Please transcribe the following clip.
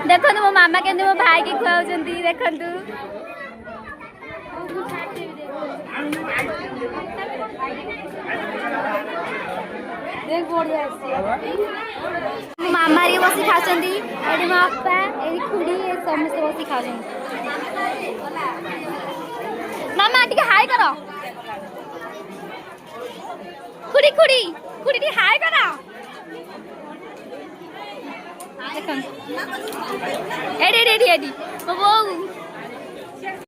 देखो मो मामा के मो भाई के खुआ देखु मामा रे बसी खाती मो बापा ये खुड़ी समस्त बसी खा मामा टी हाय कर खुड़ी खुड़ी खुड़ी टी हाय कर एडी एडी एडी मो बो